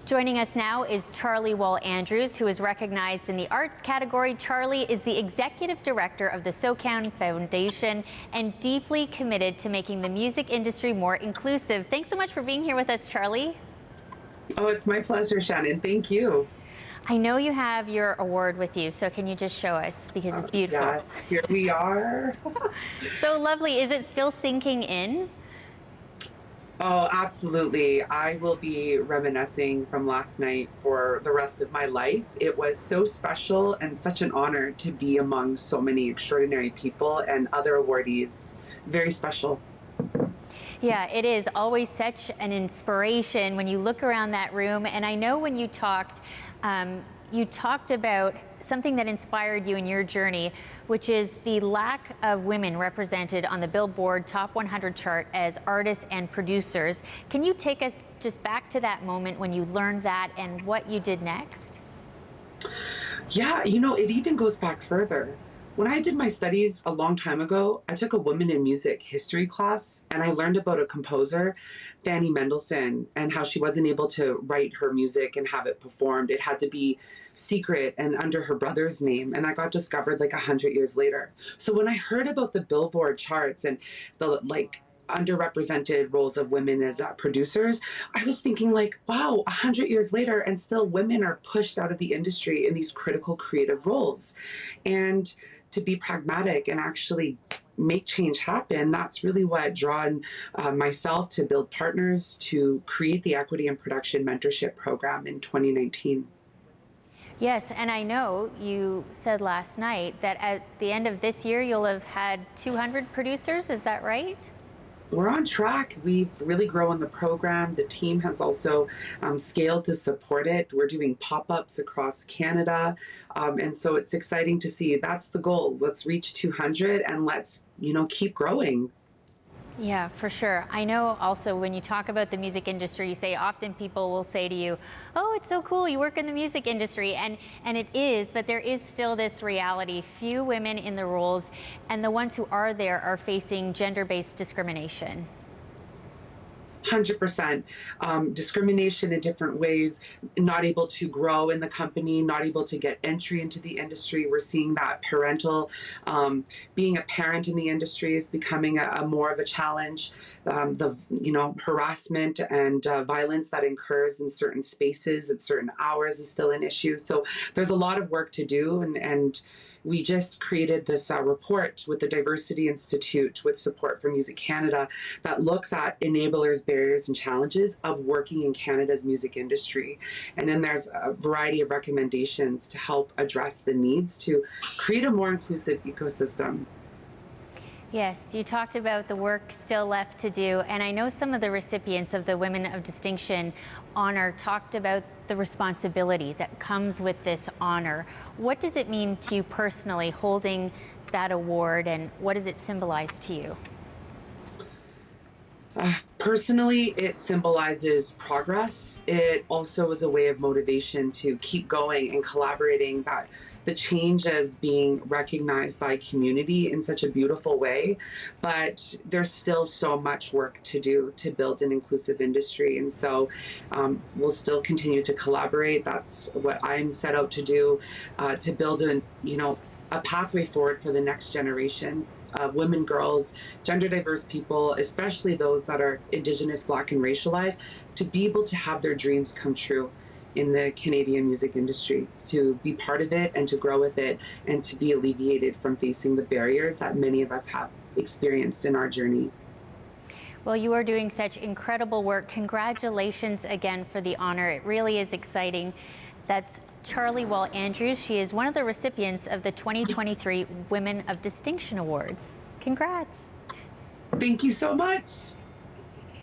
Joining us now is Charlie Wall-Andrews, who is recognized in the arts category. Charlie is the executive director of the SoCan Foundation and deeply committed to making the music industry more inclusive. Thanks so much for being here with us, Charlie. Oh, it's my pleasure, Shannon. Thank you. I know you have your award with you, so can you just show us, because it's beautiful. Yes, here we are. So lovely. Is it still sinking in? Oh, absolutely. I will be reminiscing from last night for the rest of my life. It was so special and such an honor to be among so many extraordinary people and other awardees. Very special. Yeah, it is always such an inspiration when you look around that room. And I know when you talked about something that inspired you in your journey, which is the lack of women represented on the Billboard Top 100 chart as artists and producers. Can you take us just back to that moment when you learned that and what you did next? Yeah, it even goes back further. When I did my studies a long time ago, I took a women in music history class and I learned about a composer, Fanny Mendelssohn, and how she wasn't able to write her music and have it performed. It had to be secret and under her brother's name. And that got discovered like 100 years later. So when I heard about the Billboard charts and the underrepresented roles of women as producers, I was thinking like, wow, 100 years later, and still women are pushed out of the industry in these critical creative roles. And to be pragmatic and actually make change happen, that's really what drawn myself to build partners to create the Equity and Production Mentorship Program in 2019. Yes, and I know you said last night that at the end of this year, you'll have had 200 producers, is that right? We're on track. We've really grown the program. The team has also scaled to support it. We're doing pop-ups across Canada. And so it's exciting to see. That's the goal. Let's reach 200 and let's, keep growing. Yeah, for sure. I know also when you talk about the music industry, you say often people will say to you, oh, it's so cool, you work in the music industry. And it is, but there is still this reality. Few women in the roles, and the ones who are there are facing gender-based discrimination. 100%. Discrimination in different ways, not able to grow in the company, not able to get entry into the industry. We're seeing that being a parent in the industry is becoming a more of a challenge. Harassment and violence that occurs in certain spaces at certain hours is still an issue. So there's a lot of work to do, and we just created this report with the Diversity Institute with support from Music Canada that looks at enablers, barriers, and challenges of working in Canada's music industry. And then there's a variety of recommendations to help address the needs to create a more inclusive ecosystem. Yes, you talked about the work still left to do, and I know some of the recipients of the Women of Distinction honor talked about the responsibility that comes with this honor. What does it mean to you personally holding that award, and what does it symbolize to you? Personally, it symbolizes progress. It also is a way of motivation to keep going and collaborating, that the change is being recognized by community in such a beautiful way. But there's still so much work to do to build an inclusive industry. And so we'll still continue to collaborate. That's what I'm set out to do, to build a pathway forward for the next generation of women, girls, gender diverse people, especially those that are Indigenous, Black, and racialized, to be able to have their dreams come true in the Canadian music industry, to be part of it and to grow with it, and to be alleviated from facing the barriers that many of us have experienced in our journey. Well, you are doing such incredible work. Congratulations again for the honor. It really is exciting. That's Charlie Wall-Andrews. She is one of the recipients of the 2023 Women of Distinction Awards. Congrats. Thank you so much.